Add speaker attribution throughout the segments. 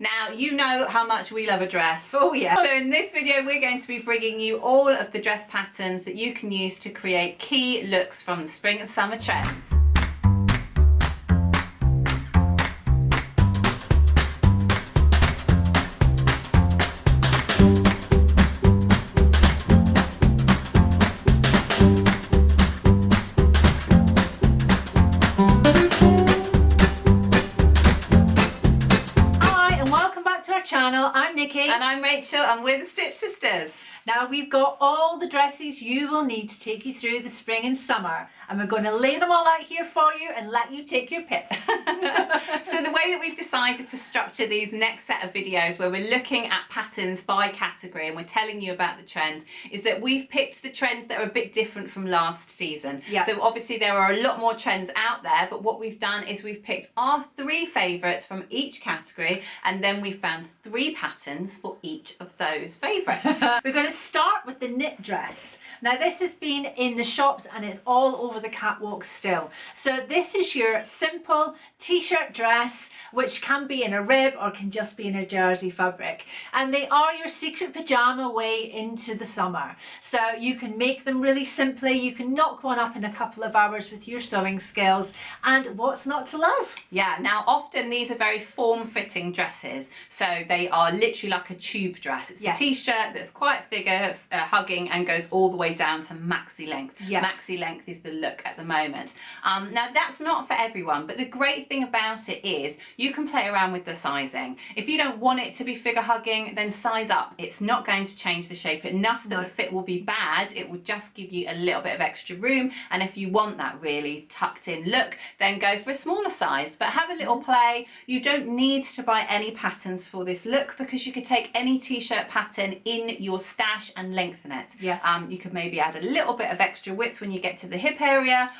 Speaker 1: Now, you know how much we love a dress.
Speaker 2: Oh yeah.
Speaker 1: So in this video, we're going to be bringing you all of the dress patterns that you can use to create key looks from the spring and summer trends.
Speaker 2: Channel. I'm Nikki.
Speaker 1: And I'm Rachel, and we're the Stitch Sisters.
Speaker 2: Now we've got all the dresses you will need to take you through the spring and summer, and we're going to lay them all out here for you and let you take your pick.
Speaker 1: So the way that we've decided to structure these next set of videos where we're looking at patterns by category and we're telling you about the trends is that we've picked the trends that are a bit different from last season.
Speaker 2: Yeah.
Speaker 1: So obviously there are a lot more trends out there, but what we've done is we've picked our 3 favourites from each category, and then we've found 3 patterns for each of those favourites.
Speaker 2: We're going to start with the knit dress. Now this has been in the shops and it's all over the catwalk still. So this is your simple t-shirt dress, which can be in a rib or can just be in a jersey fabric. And they are your secret pyjama way into the summer. So you can make them really simply. You can knock one up in a couple of hours with your sewing skills. And what's not to love?
Speaker 1: Yeah, now often these are very form-fitting dresses. So they are literally like a tube dress. It's a t-shirt that's quite figure hugging and goes all the way down to maxi length.
Speaker 2: Yes.
Speaker 1: Maxi length is the look at the moment. Now that's not for everyone, but the great thing about it is you can play around with the sizing. If you don't want it to be figure hugging, then size up. It's not going to change the shape enough that the fit will be bad. It will just give you a little bit of extra room, and if you want that really tucked in look, then go for a smaller size, but have a little play. You don't need to buy any patterns for this look because you could take any t-shirt pattern in your stash and lengthen it.
Speaker 2: Yes.
Speaker 1: You could maybe add a little bit of extra width when you get to the hip area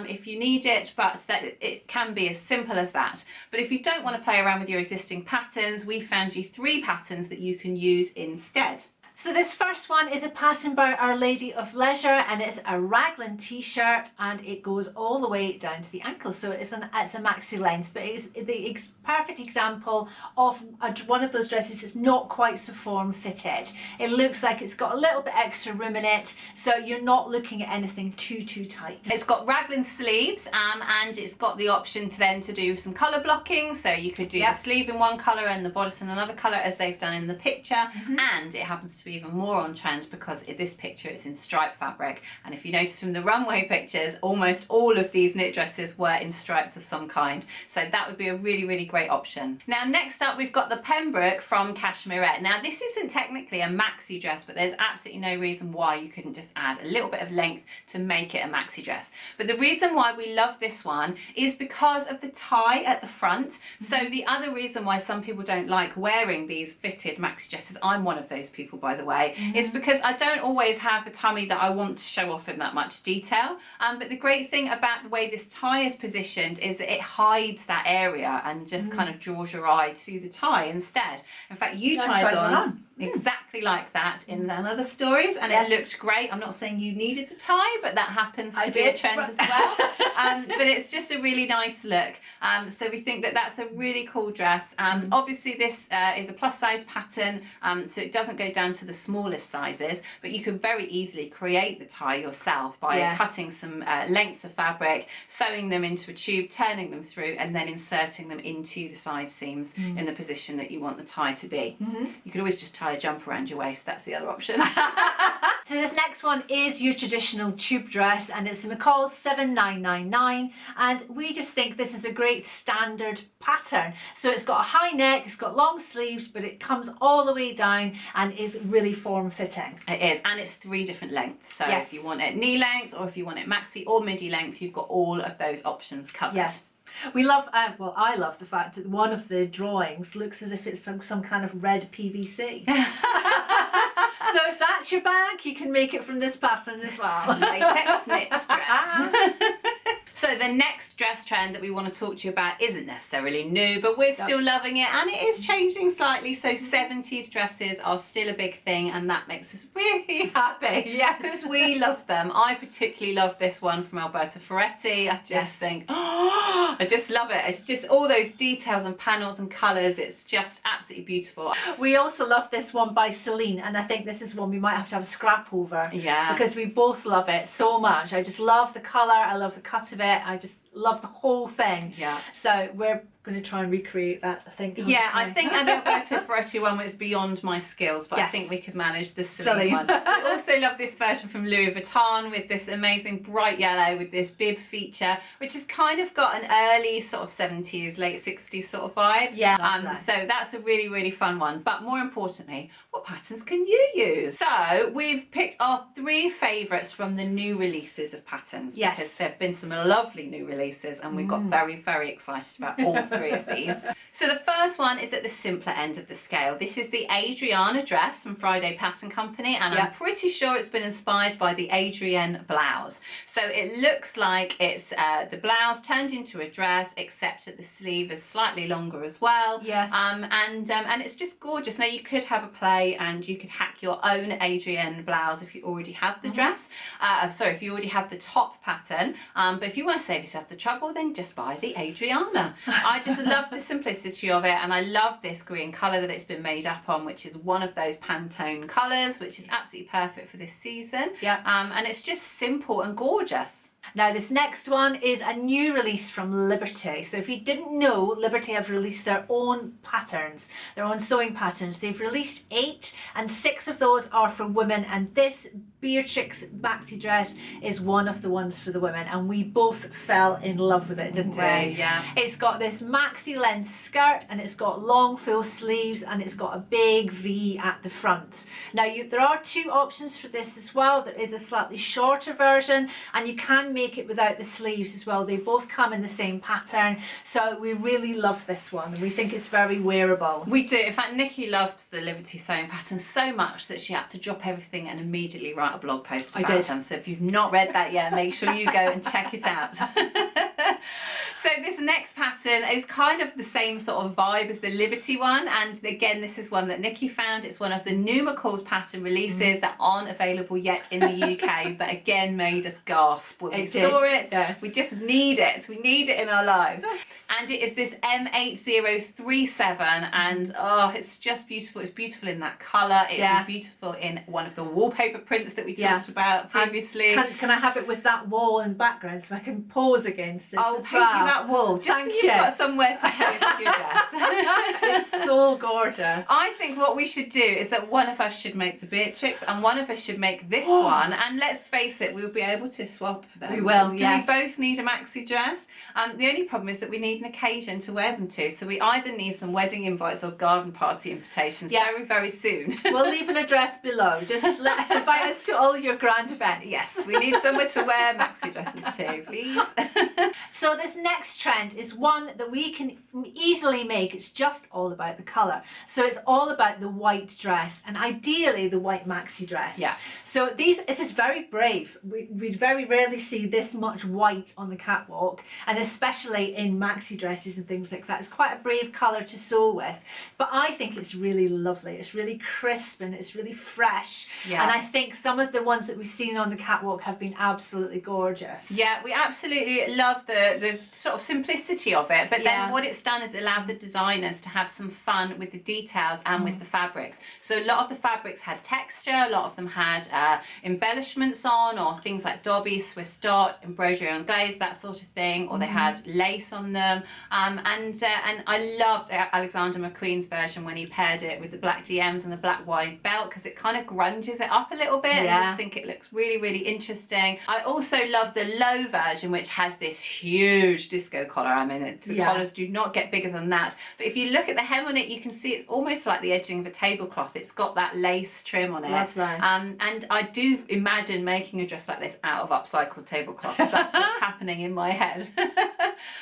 Speaker 1: if you need it, but that it can be as simple as that. But if you don't want to play around with your existing patterns, we found you 3 patterns that you can use instead.
Speaker 2: So this first one is a pattern by Our Lady of Leisure, and it's a raglan t-shirt and it goes all the way down to the ankle. So it's a maxi length, but it's the perfect example of one of those dresses that's not quite so form fitted. It looks like it's got a little bit extra room in it, so you're not looking at anything too tight.
Speaker 1: It's got raglan sleeves and it's got the option to do some colour blocking, so you could do the sleeve in one colour and the bodice in another colour as they've done in the picture, and it happens to be even more on trend because in this picture it's in striped fabric, and if you notice from the runway pictures, almost all of these knit dresses were in stripes of some kind, so that would be a really great option. Now next up we've got the Pembroke from Cashmerette. Now this isn't technically a maxi dress, but there's absolutely no reason why you couldn't just add a little bit of length to make it a maxi dress. But the reason why we love this one is because of the tie at the front. So the other reason why some people don't like wearing these fitted maxi dresses, I'm one of those people by the way, is because I don't always have a tummy that I want to show off in that much detail. But the great thing about the way this tie is positioned is that it hides that area and just kind of draws your eye to the tie instead. In fact, you tried on exactly like that in other stories, and it looked great. I'm not saying you needed the tie, but that happens to be a trend as well. But it's just a really nice look. So we think that that's a really cool dress. Obviously this is a plus size pattern, so it doesn't go down to the smallest sizes, but you can very easily create the tie yourself by cutting some lengths of fabric, sewing them into a tube, turning them through, and then inserting them into the side seams in the position that you want the tie to be. You could always just tie a jump around your waist, that's the other option.
Speaker 2: So this next one is your traditional tube dress, and it's the McCall 7999, and we just think this is a great standard pattern. So it's got a high neck, it's got long sleeves, but it comes all the way down and is really form fitting.
Speaker 1: It is, and it's 3 different lengths, so if you want it knee length or if you want it maxi or midi length, you've got all of those options covered.
Speaker 2: We love, well, I love the fact that one of the drawings looks as if it's some kind of red PVC. So if that's your bag, you can make it from this pattern as well.
Speaker 1: Latex knit dress. So the next dress trend that we want to talk to you about isn't necessarily new, but we're still loving it, and it is changing slightly. So 70s dresses are still a big thing, and that makes us really happy.
Speaker 2: Yes.
Speaker 1: Because we love them. I particularly love this one from Alberta Ferretti. I just think, oh, I just love it. It's just all those details and panels and colours. It's just absolutely beautiful.
Speaker 2: We also love this one by Celine, and I think this is one we might have to have a scrap over.
Speaker 1: Yeah.
Speaker 2: Because we both love it so much. I just love the colour, I love the cut of it, I just love the whole thing.
Speaker 1: Yeah.
Speaker 2: So we're going to try and recreate that, I think.
Speaker 1: Yeah, I think the Alberta Ferretti one was beyond my skills, but I
Speaker 2: Yes.
Speaker 1: think we could manage the Celine one. I also love this version from Louis Vuitton with this amazing bright yellow with this bib feature, which has kind of got an early sort of 70s, late 60s sort of vibe.
Speaker 2: Yeah, love that.
Speaker 1: So that's a really, really fun one. But more importantly, what patterns can you use? So we've picked our 3 favourites from the new releases of patterns.
Speaker 2: Yes.
Speaker 1: Because there have been some lovely new releases, and we've got very, very excited about all 3 of these. So the first one is at the simpler end of the scale. This is the Adriana dress from Friday Pattern Company, and I'm pretty sure it's been inspired by the Adrienne blouse. So it looks like it's the blouse turned into a dress, except that the sleeve is slightly longer as well.
Speaker 2: Yes.
Speaker 1: And it's just gorgeous. Now you could have a play and you could hack your own Adrienne blouse if you already have the dress. Sorry, if you already have the top pattern. But if you want to save yourself the trouble, then just buy the Adriana. I just love the simplicity of it, and I love this green colour that it's been made up on, which is one of those Pantone colours, which is absolutely perfect for this season.
Speaker 2: Yeah.
Speaker 1: And it's just simple and gorgeous.
Speaker 2: Now this next one is a new release from Liberty. So if you didn't know, Liberty have released their own patterns, their own sewing patterns. They've released 8, and 6 of those are for women, and this Beatrix maxi dress is one of the ones for the women, and we both fell in love with it, didn't we?
Speaker 1: Yeah.
Speaker 2: It's got this maxi length skirt, and it's got long full sleeves, and it's got a big V at the front. Now there are 2 options for this as well. There is a slightly shorter version, and you can make it without the sleeves as well. They both come in the same pattern, so we really love this one, and we think it's very wearable.
Speaker 1: We do. In fact, Nikki loved the Liberty sewing pattern so much that she had to drop everything and immediately write a blog post about them. So if you've not read that yet, make sure you go and check it out. So this next pattern is kind of the same sort of vibe as the Liberty one, and again this is one that Nikki found. It's one of the new McCall's pattern releases that aren't available yet in the UK, but again made us gasp when we saw it.
Speaker 2: Yes.
Speaker 1: We just need it. We need it in our lives. And it is this M8037, and oh, it's just beautiful. It's beautiful in that colour. It would be beautiful in one of the wallpaper prints that we talked about previously.
Speaker 2: Can I have it with that wall and background so I can pose against it?
Speaker 1: I'll paint you that wall, just so you've got somewhere to pose with your dress.
Speaker 2: It's so gorgeous.
Speaker 1: I think what we should do is that one of us should make the Beatrix and one of us should make this one, and let's face it, we'll be able to swap them.
Speaker 2: We will,
Speaker 1: Do we both need a maxi dress? The only problem is that we need an occasion to wear them to, so we either need some wedding invites or garden party invitations very, very soon.
Speaker 2: We'll leave an address below. Just invite us to all your grand events.
Speaker 1: Yes, we need somewhere to wear maxi dresses to, please.
Speaker 2: So this next trend is one that we can easily make. It's just all about the colour. So it's all about the white dress, and ideally the white maxi dress.
Speaker 1: Yeah.
Speaker 2: So it is very brave. We very rarely see this much white on the catwalk, and especially in maxi dresses and things like that. It's quite a brave colour to sew with, but I think it's really lovely. It's really crisp and it's really fresh.
Speaker 1: Yeah.
Speaker 2: And I think some of the ones that we've seen on the catwalk have been absolutely gorgeous.
Speaker 1: Yeah, we absolutely love the sort of simplicity of it, but then what it's done is allowed the designers to have some fun with the details and with the fabrics. So a lot of the fabrics had texture, a lot of them had embellishments on, or things like dobby, Swiss dot, embroidery on glaze, that sort of thing, or they had lace on them. And I loved Alexander McQueen's version when he paired it with the black DMs and the black wide belt, because it kind of grunges it up a little bit. I just think it looks really, really interesting. I also love the low version, which has this huge disco collar. I mean, the collars do not get bigger than that. But if you look at the hem on it, you can see it's almost like the edging of a tablecloth. It's got that lace trim on it.
Speaker 2: Lovely.
Speaker 1: And I do imagine making a dress like this out of upcycled tablecloth tablecloths. That's what's happening in my head.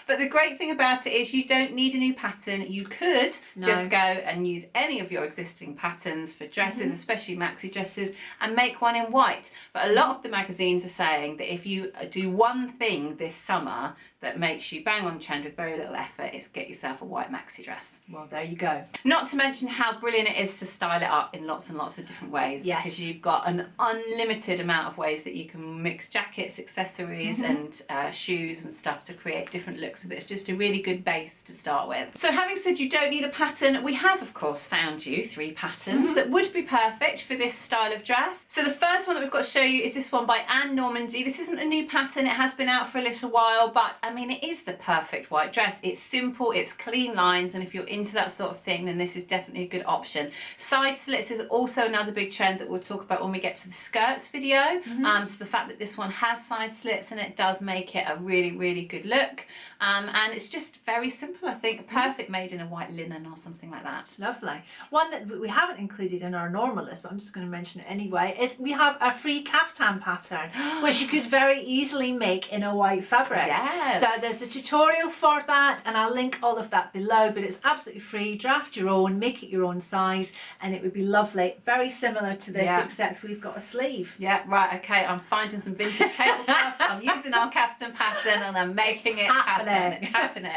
Speaker 1: But the great thing about it is you don't need a new pattern. You could just go and use any of your existing patterns for dresses, especially maxi dresses, and make one in white. But a lot of the magazines are saying that if you do one thing this summer that makes you bang on trend with very little effort, is get yourself a white maxi dress.
Speaker 2: Well, there you go.
Speaker 1: Not to mention how brilliant it is to style it up in lots and lots of different ways.
Speaker 2: Yes.
Speaker 1: Because you've got an unlimited amount of ways that you can mix jackets, accessories and shoes and stuff to create different looks with it. It's just a really good base to start with. So having said you don't need a pattern, we have of course found you 3 patterns that would be perfect for this style of dress. So the first one that we've got to show you is this one by Normandy. This isn't a new pattern, it has been out for a little while, but I mean, it is the perfect white dress. It's simple, it's clean lines, and if you're into that sort of thing, then this is definitely a good option. Side slits is also another big trend that we'll talk about when we get to the skirts video. So the fact that this one has side slits and it does make it a really, really good look. And it's just very simple, I think. Perfect made in a white linen or something like that.
Speaker 2: Lovely. One that we haven't included in our normal list, but I'm just going to mention it anyway, is we have a free caftan pattern, which you could very easily make in a white fabric.
Speaker 1: Yes.
Speaker 2: So there's a tutorial for that, and I'll link all of that below, but it's absolutely free. Draft your own, make it your own size, and it would be lovely. Very similar to this, except we've got a sleeve.
Speaker 1: Yeah, right, okay, I'm finding some vintage tablecloths, I'm using our caftan pattern, and I'm making it happen. It's happening.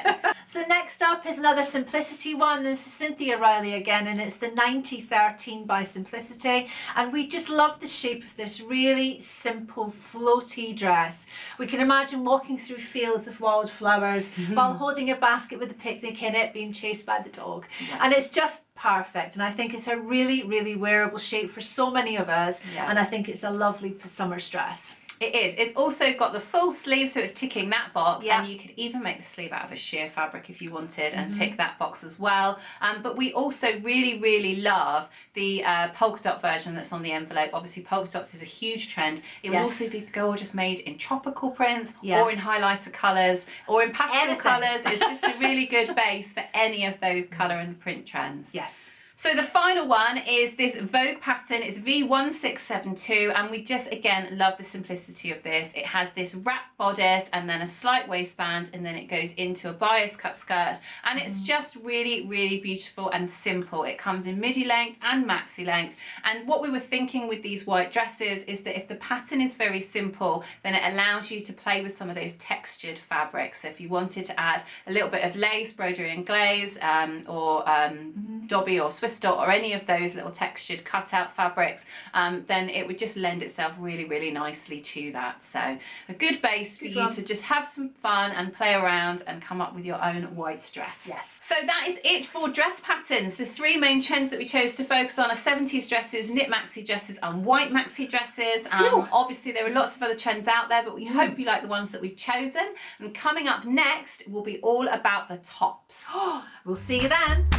Speaker 2: So next up is another Simplicity one. This is Cynthia Riley again, and it's the 9013 by Simplicity, and we just love the shape of this really simple floaty dress. We can imagine walking through fields of wildflowers while holding a basket with a picnic in it, being chased by the dog, and it's just perfect. And I think it's a really, really wearable shape for so many of us, and I think it's a lovely summer's dress.
Speaker 1: It is. It's also got the full sleeve, so it's ticking that box, and you could even make the sleeve out of a sheer fabric if you wanted and tick that box as well. But we also really, really love the polka dot version that's on the envelope. Obviously, polka dots is a huge trend. It would also be gorgeous made in tropical prints or in highlighter colours or in pastel colours. It's just a really good base for any of those colour and print trends.
Speaker 2: Yes.
Speaker 1: So the final one is this Vogue pattern. It's V1672, and we just again love the simplicity of this. It has this wrap bodice and then a slight waistband, and then it goes into a bias cut skirt, and it's just really, really beautiful and simple. It comes in midi length and maxi length, and what we were thinking with these white dresses is that if the pattern is very simple, then it allows you to play with some of those textured fabrics. So if you wanted to add a little bit of lace, broderie and glaze, or dobby or Swiss dot or any of those little textured cutout fabrics, then it would just lend itself really, really nicely to that. So a good base for you to just have some fun and play around and come up with your own white dress.
Speaker 2: Yes.
Speaker 1: So that is it for dress patterns. The 3 main trends that we chose to focus on are 70s dresses, knit maxi dresses and white maxi dresses. Obviously there are lots of other trends out there, but we hope you like the ones that we've chosen. And coming up next will be all about the tops.
Speaker 2: We'll see you then.